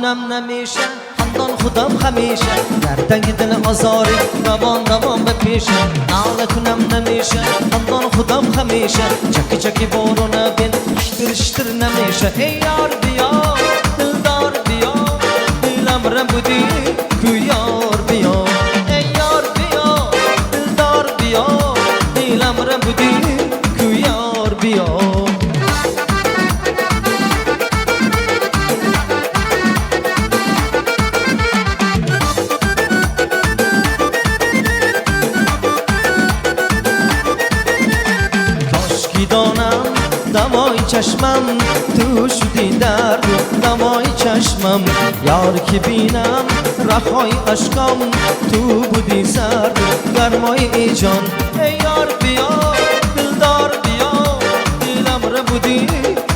کنم نمیشه خندان خودم همیشه در تنگ دل آزاری دوان به پیشه ناله کنم نمیشه خندان خودم همیشه چکی بارو نبین اشتر نمیشه ای یار بیا دلدار بیا دلم رم بودی کو یار بیا ای یار بیا دلدار بیا دلم رم بودی کو یار بیا دمای چشمم تو شدی درد دمای چشمم یار که بینم رخای عشقم تو بودی سرد گرمای ای جان ای یار بیا دلدار بیا دلم رو بودی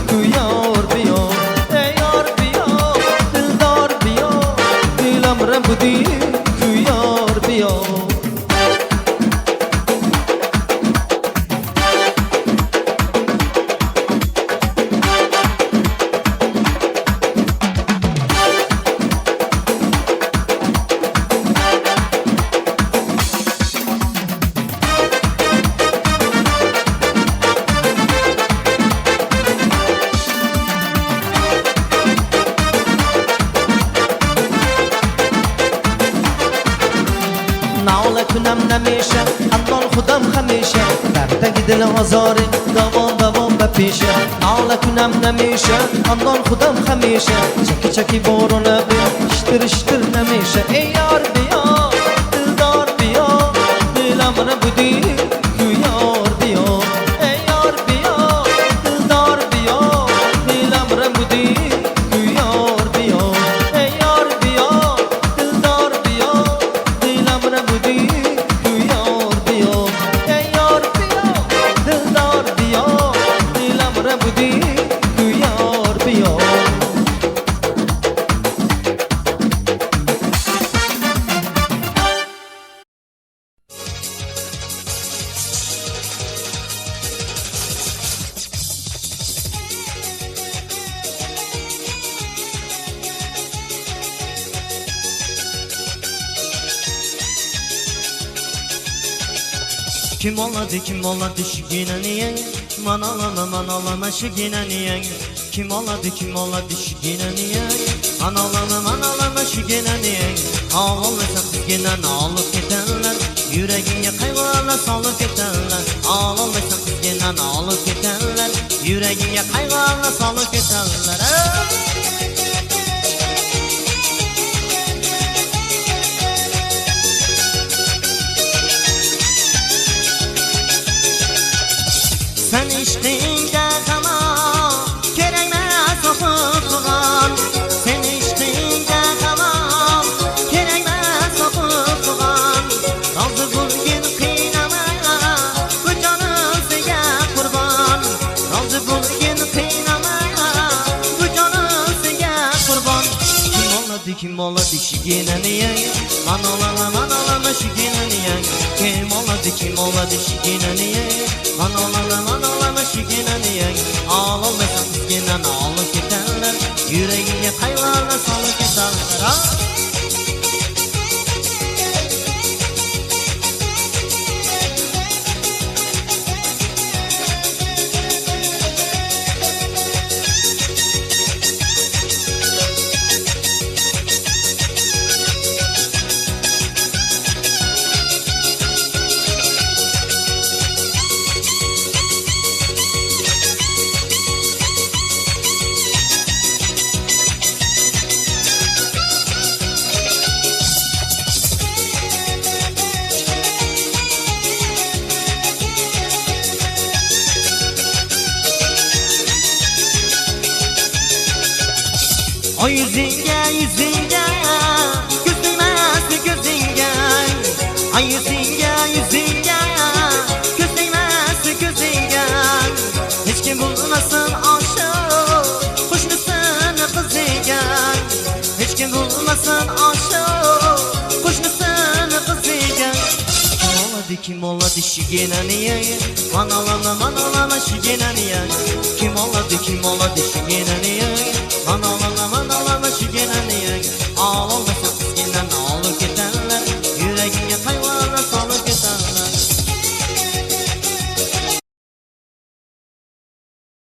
تو یار بیا ای یار بیا دلدار بیا دلم رو بودی تو یار بیا ناله کنم نمیشه خندان خودم همیشه در تنگ دل آزاری دوان به پیشه ناله کنم نمیشه خندان خودم همیشه چکی بارو نبین اشتر نمیشه ای یار بیا دلدار بیا دلم رو بودی کو یار بیا ای یار بیا دلدار بیا دلم رو بودی کو یار بیا ای یار بیا دلدار بیا دلم رو بودی کو یار بیا ای یار بیا دلدار بیا دلم رو بودی کو یار بیا Kim oladı şiginen manalama şiginen Kim oladı şiginen manalama şiginen Ağlamasa kızginen alıp gidenler Yüreğine kaygılarla salıp gidenler Ağlamasa kızginen alıp gidenler Yüreğine kaygılarla salıp gidenler Sen içtiğinde kama gerekmez hukukluğun Sen içtiğinde kama gerekmez hukukluğun Razı bugün kıynamaya bu canım size kurban Razı bugün kıynamaya bu canım size kurban Kim oladı şigineniye manalama şigineniye Kim oladı şigineniye manalama şigineniye Ağlamasa kızginen alıp gidenler Yüreğine kaygılarla salıp gidenler O yüzünge göz değmez gözünge Ay yüzünge göz değmez gözünge Hiç kim bulmasın aşık kuşlusun kızıge Hiç kim bulmasın aşık kuşlusun kızıge Kim oladı şigineniye manalama şigineniye Kim oladı şigineniye